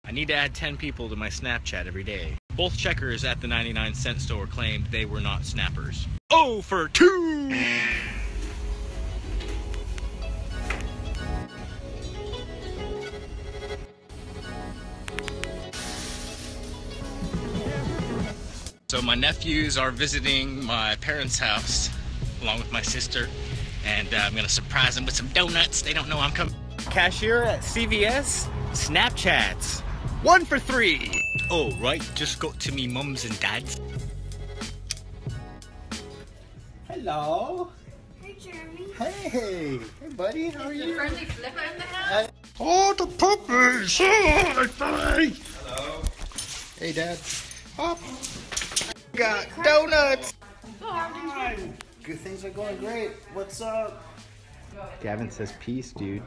I need to add 10 people to my Snapchat every day. Both checkers at the 99-cent store claimed they were not snappers. Oh, for 2! So my nephews are visiting my parents' house along with my sister, and I'm gonna surprise them with some donuts. They don't know I'm coming. Cashier at CVS, Snapchats. 1 for 3. Oh, right, just got to me mums and dads. Hello. Hey, Jeremy. Hey. Hey, buddy. How are you? Friendly flipper in the house? Oh, the puppies. Oh, buddy. Hello. Hey, Dad. Up. Got donuts. Good things are going great. What's up? Gavin says peace, dude.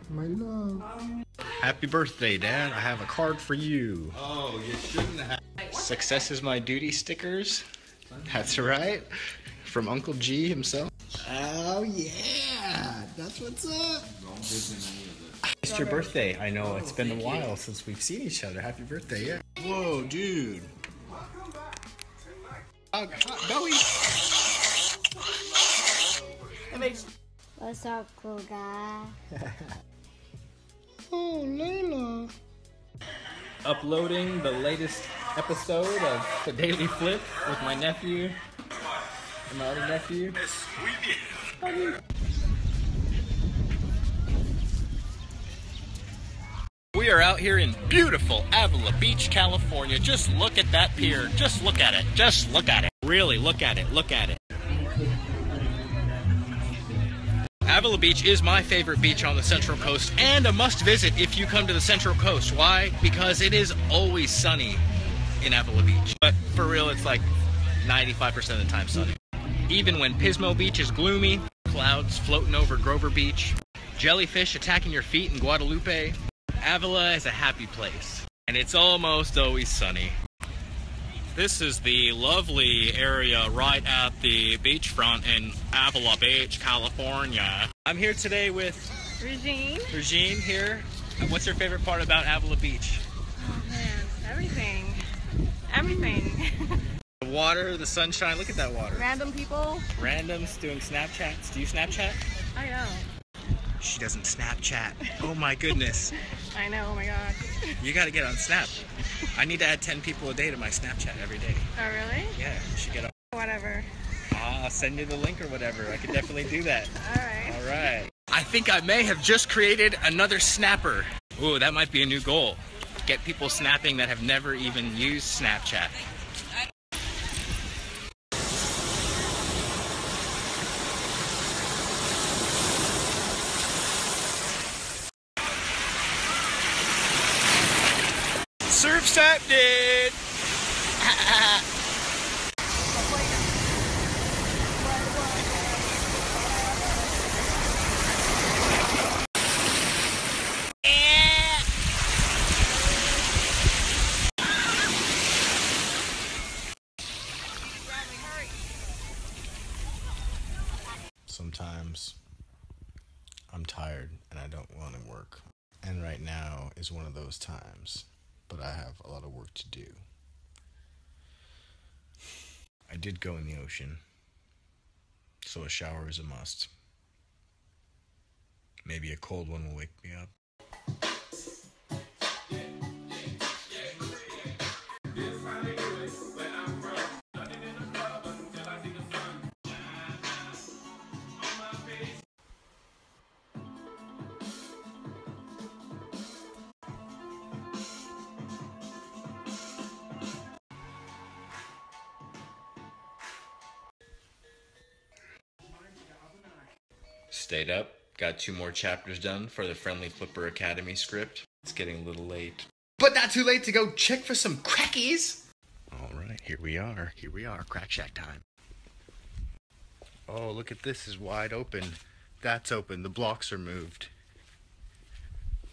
My love. Happy birthday, Dad. I have a card for you. Oh, you shouldn't have. Success is my duty stickers. That's right. From Uncle G himself. Oh, yeah. That's what's up. It's your birthday. I know it's been a while since we've seen each other. Happy birthday, yeah. Whoa, dude. Belly. What's up, cool guy? Oh, Layla. Uploading the latest episode of the Daily Flip with my nephew and my other nephew. We are out here in beautiful Avila Beach, California. Just look at that pier. Just look at it. Just look at it. Really, look at it. Look at it. Avila Beach is my favorite beach on the Central Coast and a must visit if you come to the Central Coast. Why? Because it is always sunny in Avila Beach. But for real, it's like 95% of the time sunny. Even when Pismo Beach is gloomy, clouds floating over Grover Beach, jellyfish attacking your feet in Guadalupe, Avila is a happy place. And it's almost always sunny. This is the lovely area right at the beachfront in Avila Beach, California. I'm here today with Regine. Regine here. What's your favorite part about Avila Beach? Oh man, everything. Everything. The water, the sunshine, look at that water. Random people. Randoms doing Snapchats. Do you Snapchat? I know. She doesn't Snapchat. Oh my goodness. I know, oh my god. You gotta get on Snap. I need to add 10 people a day to my Snapchat every day. Oh really? Yeah, you should get on. Whatever. I'll send you the link or whatever. I can definitely do that. Alright. Alright. I think I may have just created another snapper. Ooh, that might be a new goal. Get people snapping that have never even used Snapchat. Surf snapped it! Sometimes I'm tired and I don't want to work. And right now is one of those times. But I have a lot of work to do. I did go in the ocean, so a shower is a must. Maybe a cold one will wake me up. Stayed up, got 2 more chapters done for the Friendly Flipper Academy script. It's getting a little late. But not too late to go check for some crackies! Alright, here we are, CrackShack time. Oh, look at this, is wide open. That's open, the blocks are moved.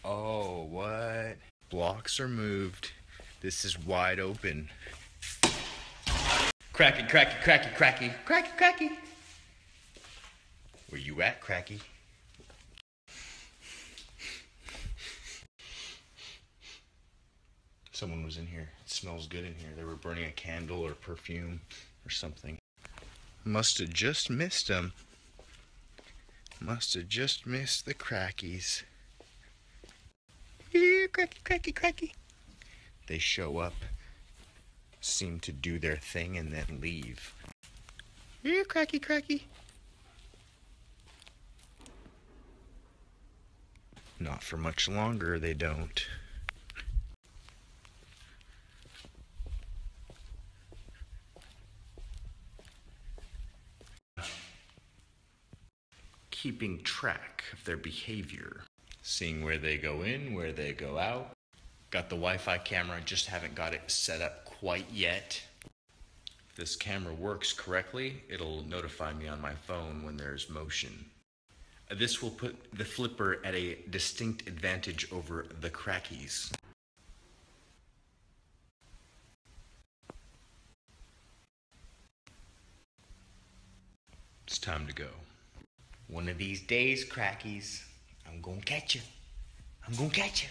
Oh, what? Blocks are moved. This is wide open. Cracky, cracky, cracky, cracky, cracky, cracky. Where you at, Cracky? Someone was in here. It smells good in here. They were burning a candle or perfume or something. Must have just missed them. Must have just missed the crackies. Here, cracky, cracky, cracky. They show up, seem to do their thing, and then leave. Here, cracky, cracky. Not for much longer, they don't. Keeping track of their behavior. Seeing where they go in, where they go out. Got the Wi-Fi camera, just haven't got it set up quite yet. If this camera works correctly, it'll notify me on my phone when there's motion. This will put the flipper at a distinct advantage over the crackies. It's time to go. One of these days, crackies, I'm gonna catch you. I'm gonna catch you.